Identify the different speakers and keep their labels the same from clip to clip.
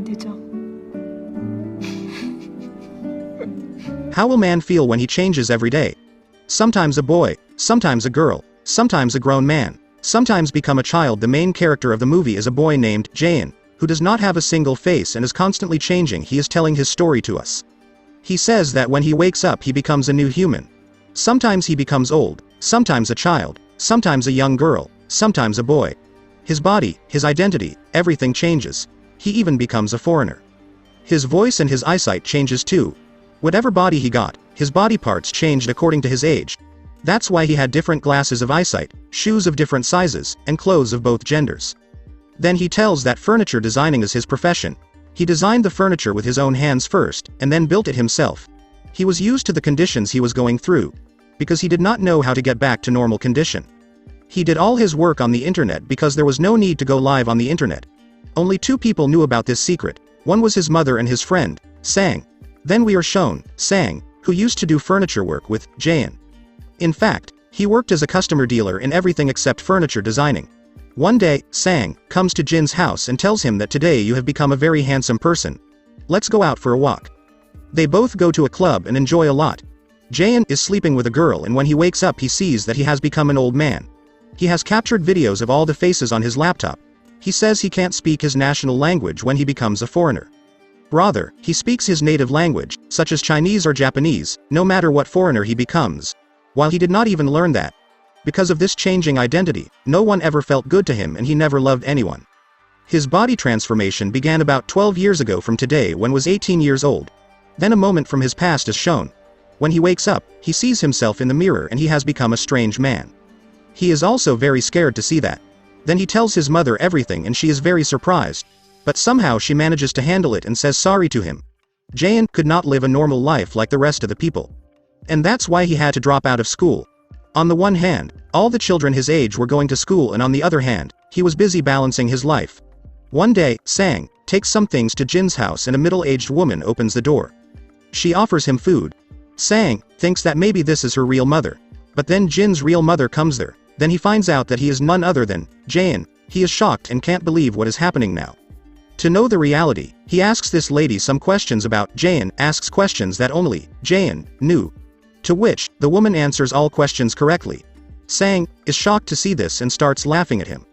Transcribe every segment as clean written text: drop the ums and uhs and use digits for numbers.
Speaker 1: 되죠.
Speaker 2: How will man feel when he changes every day? Sometimes a boy, sometimes a girl, sometimes a grown man, sometimes become a child. The main character of the movie is a boy named Jaein, who does not have a single face and is constantly changing. He is telling his story to us. He says that when he wakes up he becomes a new human. Sometimes he becomes old, sometimes a child, sometimes a young girl, sometimes a boy. His body, his identity, everything changes. He even becomes a foreigner. His voice and his eyesight changes too. Whatever body he got, his body parts changed according to his age. That's why he had different glasses of eyesight, shoes of different sizes, and clothes of both genders. Then he tells that furniture designing is his profession. He designed the furniture with his own hands first, and then built it himself. He was used to the conditions he was going through, because he did not know how to get back to normal condition. He did all his work on the internet because there was no need to go live on the internet. Only 2 people knew about this secret. One was his mother and his friend, Sang. Then we are shown Sang, who used to do furniture work with Jaein. In fact, he worked as a customer dealer in everything except furniture designing. One day, Sang comes to Jin's house and tells him that today you have become a very handsome person. Let's go out for a walk. They both go to a club and enjoy a lot. Jaein is sleeping with a girl, and when he wakes up he sees that he has become an old man. He has captured videos of all the faces on his laptop. He says he can't speak his national language when he becomes a foreigner. Rather, he speaks his native language, such as Chinese or Japanese, no matter what foreigner he becomes. While he did not even learn that. Because of this changing identity, no one ever felt good to him and he never loved anyone. His body transformation began about 12 years ago from today when was 18 years old. Then a moment from his past is shown. When he wakes up, he sees himself in the mirror and he has become a strange man. He is also very scared to see that. Then he tells his mother everything and she is very surprised. But somehow she manages to handle it and says sorry to him. Jaein could not live a normal life like the rest of the people. And that's why he had to drop out of school. On the one hand, all the children his age were going to school, and on the other hand, he was busy balancing his life. One day, Sang takes some things to Jin's house and a middle-aged woman opens the door. She offers him food. Sang thinks that maybe this is her real mother. But then Jin's real mother comes there. Then he finds out that he is none other than Jaein. He is shocked and can't believe what is happening now. To know the reality, he asks this lady some questions about Jaein, asks questions that only Jaein knew. To which, the woman answers all questions correctly. Sang is shocked to see this and starts laughing at him.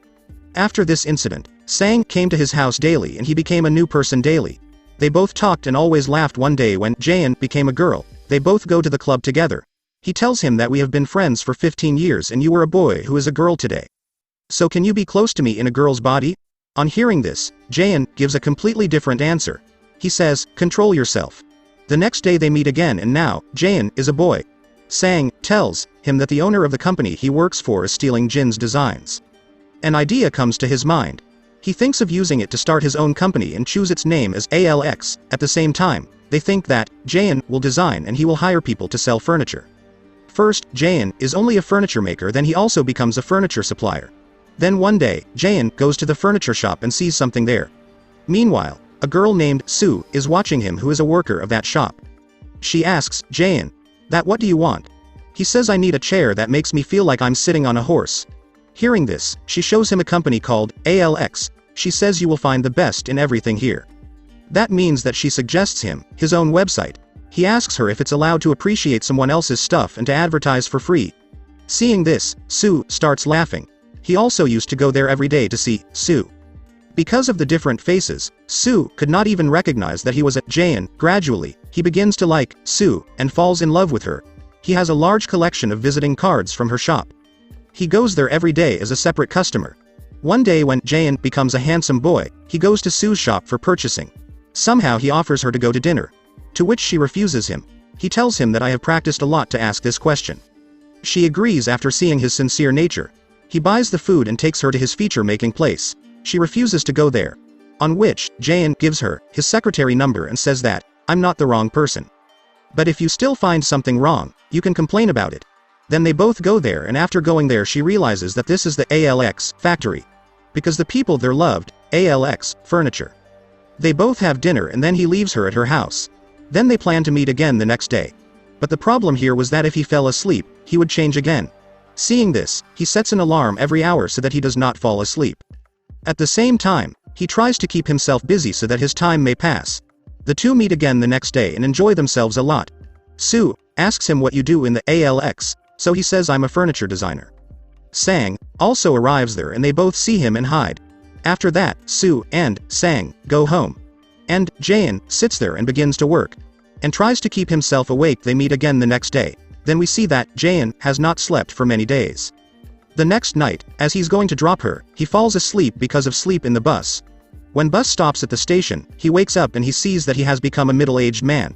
Speaker 2: After this incident, Sang came to his house daily and he became a new person daily. They both talked and always laughed. One day when Jaein became a girl, they both go to the club together. He tells him that we have been friends for 15 years and you were a boy who is a girl today. So can you be close to me in a girl's body? On hearing this, Jaein gives a completely different answer. He says, control yourself. The next day they meet again and now, Jaein is a boy. Sang tells him that the owner of the company he works for is stealing Jin's designs. An idea comes to his mind. He thinks of using it to start his own company and choose its name as ALX. At the same time, they think that Jaein will design and he will hire people to sell furniture. First, Jaein is only a furniture maker, then he also becomes a furniture supplier. Then one day, Jaein goes to the furniture shop and sees something there. Meanwhile, a girl named Sue is watching him, who is a worker of that shop. She asks Jaein, "That what do you want?" He says, "I need a chair that makes me feel like I'm sitting on a horse." Hearing this, she shows him a company called ALX. She says, "You will find the best in everything here." That means that she suggests him his own website. He asks her if it's allowed to appreciate someone else's stuff and to advertise for free. Seeing this, Sue starts laughing. He also used to go there every day to see Sue. Because of the different faces, Sue could not even recognize that he was a Jaein. Gradually, he begins to like Sue and falls in love with her. He has a large collection of visiting cards from her shop. He goes there every day as a separate customer. One day when Jaein becomes a handsome boy, he goes to Sue's shop for purchasing. Somehow he offers her to go to dinner. To which she refuses him. He tells him that I have practiced a lot to ask this question. She agrees after seeing his sincere nature. He buys the food and takes her to his feature-making place. She refuses to go there. On which, Jaein gives her his secretary number and says that, "I'm not the wrong person. But if you still find something wrong, you can complain about it." Then they both go there, and after going there she realizes that this is the ALX factory. Because the people there loved ALX furniture. They both have dinner and then he leaves her at her house. Then they plan to meet again the next day. But the problem here was that if he fell asleep, he would change again. Seeing this, he sets an alarm every hour so that he does not fall asleep. At the same time, He tries to keep himself busy so that his time may pass. The two meet again the next day and enjoy themselves a lot. Soo asks him what you do in the ALX, so he says I'm a furniture designer. Sang also arrives there and they both see him and hide. After that, Soo and Sang go home. And Jaein sits there and begins to work. And tries to keep himself awake. They meet again the next day. Then we see that Jaein has not slept for many days. The next night, as he's going to drop her, he falls asleep because of sleep in the bus. When bus stops at the station, he wakes up and he sees that he has become a middle-aged man.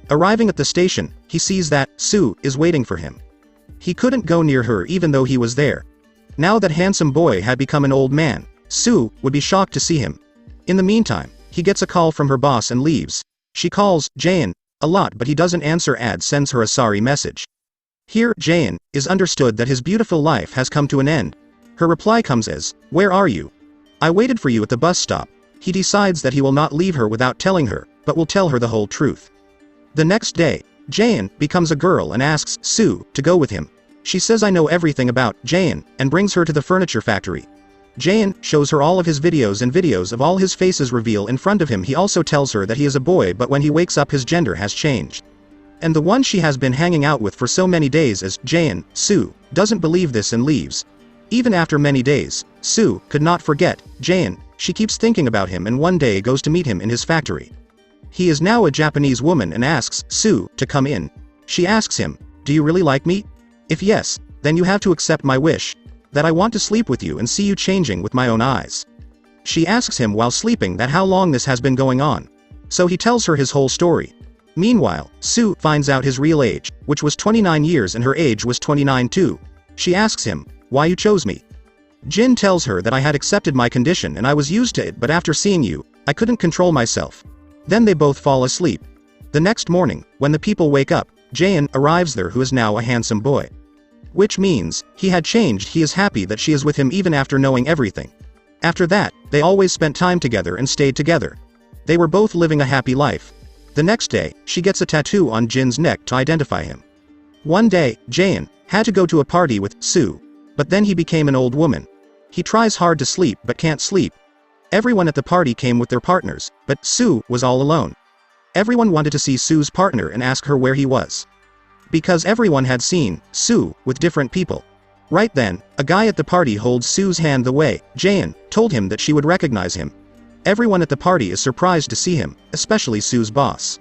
Speaker 2: Arriving at the station, he sees that Soo is waiting for him. He couldn't go near her even though he was there. Now that handsome boy had become an old man, Soo would be shocked to see him. In the meantime, he gets a call from her boss and leaves. She calls Jaein a lot but he doesn't answer and sends her a sorry message. Here, Jaein is understood that his beautiful life has come to an end. Her reply comes as, "Where are you? I waited for you at the bus stop." He decides that he will not leave her without telling her, but will tell her the whole truth. The next day, Jaein becomes a girl and asks Soo to go with him. She says I know everything about Jaein, and brings her to the furniture factory. Jaein shows her all of his videos and videos of all his faces reveal in front of him. He also tells her that he is a boy but when he wakes up his gender has changed. And the one she has been hanging out with for so many days is Jaein. Soo doesn't believe this and leaves. Even after many days, Soo could not forget Jaein. She keeps thinking about him and one day goes to meet him in his factory. He is now a Japanese woman and asks Soo to come in. She asks him, "Do you really like me? If yes, then you have to accept my wish. That I want to sleep with you and see you changing with my own eyes." She asks him while sleeping that how long this has been going on. So he tells her his whole story. Meanwhile, Soo finds out his real age, which was 29 years and her age was 29 too. She asks him, "Why you chose me?" Jin tells her that I had accepted my condition and I was used to it but after seeing you, I couldn't control myself. Then they both fall asleep. The next morning, when the people wake up, Jaein arrives there who is now a handsome boy. Which means, he had changed. He is happy that she is with him even after knowing everything. After that, they always spent time together and stayed together. They were both living a happy life. The next day, she gets a tattoo on Jin's neck to identify him. One day, Jaein had to go to a party with Soo. But then he became an old woman. He tries hard to sleep but can't sleep. Everyone at the party came with their partners, but Soo was all alone. Everyone wanted to see Soo's partner and ask her where he was. Because everyone had seen Soo with different people. Right then, a guy at the party holds Soo's hand the way Jaein told him that she would recognize him. Everyone at the party is surprised to see him, especially Soo's boss.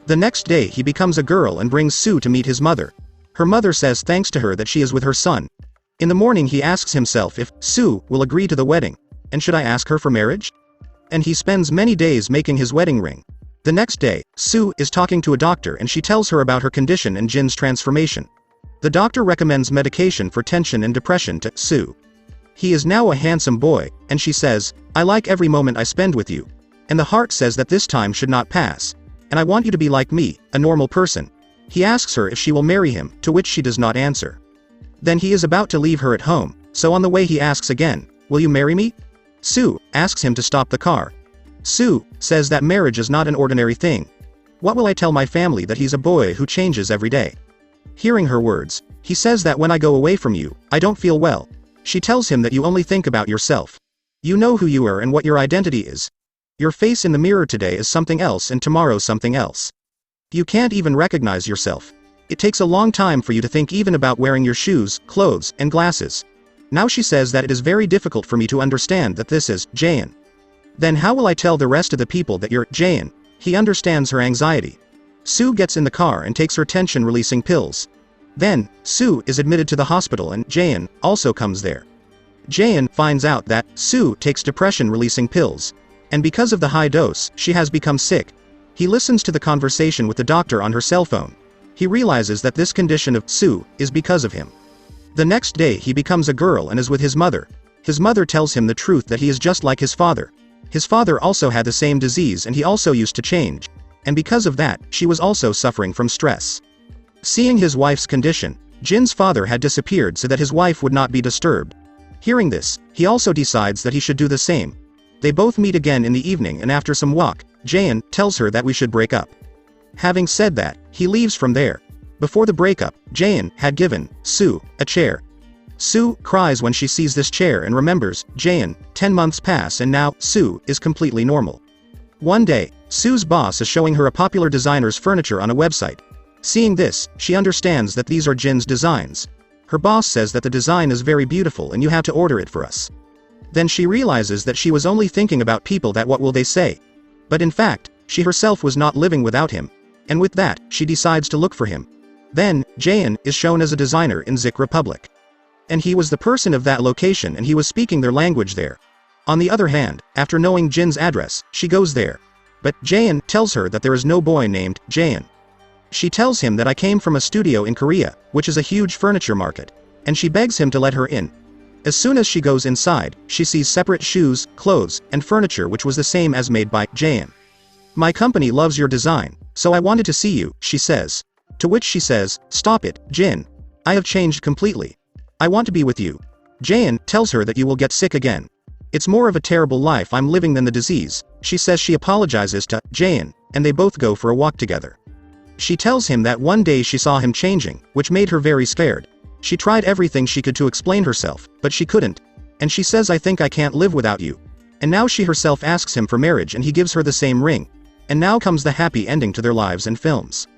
Speaker 2: The next day he becomes a girl and brings Soo to meet his mother. Her mother says thanks to her that she is with her son. In the morning he asks himself if Soo will agree to the wedding, and should I ask her for marriage? And he spends many days making his wedding ring. The next day, Soo is talking to a doctor and she tells her about her condition and Jin's transformation. The doctor recommends medication for tension and depression to Soo. He is now a handsome boy, and she says, "I like every moment I spend with you. And the heart says that this time should not pass. And I want you to be like me, a normal person." He asks her if she will marry him, to which she does not answer. Then he is about to leave her at home, so on the way he asks again, "Will you marry me?" Soo asks him to stop the car. Soo says that marriage is not an ordinary thing. "What will I tell my family that he's a boy who changes every day?" Hearing her words, he says that when I go away from you, I don't feel well. She tells him that you only think about yourself. You know who you are and what your identity is. Your face in the mirror today is something else and tomorrow something else. You can't even recognize yourself. It takes a long time for you to think even about wearing your shoes, clothes, and glasses. Now she says that it is very difficult for me to understand that this is Jaein. Then how will I tell the rest of the people that you're Jaein? He understands her anxiety. Soo gets in the car and takes her tension-releasing pills. Then, Soo is admitted to the hospital and Jaein also comes there. Jaein finds out that Soo takes depression-releasing pills. And because of the high dose, she has become sick. He listens to the conversation with the doctor on her cell phone. He realizes that this condition of Soo is because of him. The next day he becomes a girl and is with his mother. His mother tells him the truth that he is just like his father. His father also had the same disease and he also used to change. And because of that, she was also suffering from stress. Seeing his wife's condition, Jin's father had disappeared so that his wife would not be disturbed. Hearing this, he also decides that he should do the same. They both meet again in the evening and after some walk, Jaein tells her that we should break up. Having said that, he leaves from there. Before the breakup, Jaein had given Soo a chair. Sue cries when she sees this chair and remembers Jaein. 10 months pass and now Sue is completely normal. One day, Sue's boss is showing her a popular designer's furniture on a website. Seeing this, she understands that these are Jin's designs. Her boss says that the design is very beautiful and you have to order it for us. Then she realizes that she was only thinking about people, that what will they say. But in fact, she herself was not living without him. And with that, she decides to look for him. Then, Jaein is shown as a designer in Czech Republic. And he was the person of that location and he was speaking their language there. On the other hand, after knowing Jin's address, she goes there. But Jaein tells her that there is no boy named Jaein. She tells him that I came from a studio in Korea, which is a huge furniture market. And she begs him to let her in. As soon as she goes inside, she sees separate shoes, clothes, and furniture which was the same as made by Jaein. My company loves your design, so I wanted to see you, she says. To which she says, stop it, Jin. I have changed completely. I want to be with you. Jaein tells her that you will get sick again. It's more of a terrible life I'm living than the disease. She says she apologizes to Jaein, and they both go for a walk together. She tells him that one day she saw him changing, which made her very scared. She tried everything she could to explain herself, but she couldn't. And she says I think I can't live without you. And now she herself asks him for marriage and he gives her the same ring. And now comes the happy ending to their lives and films.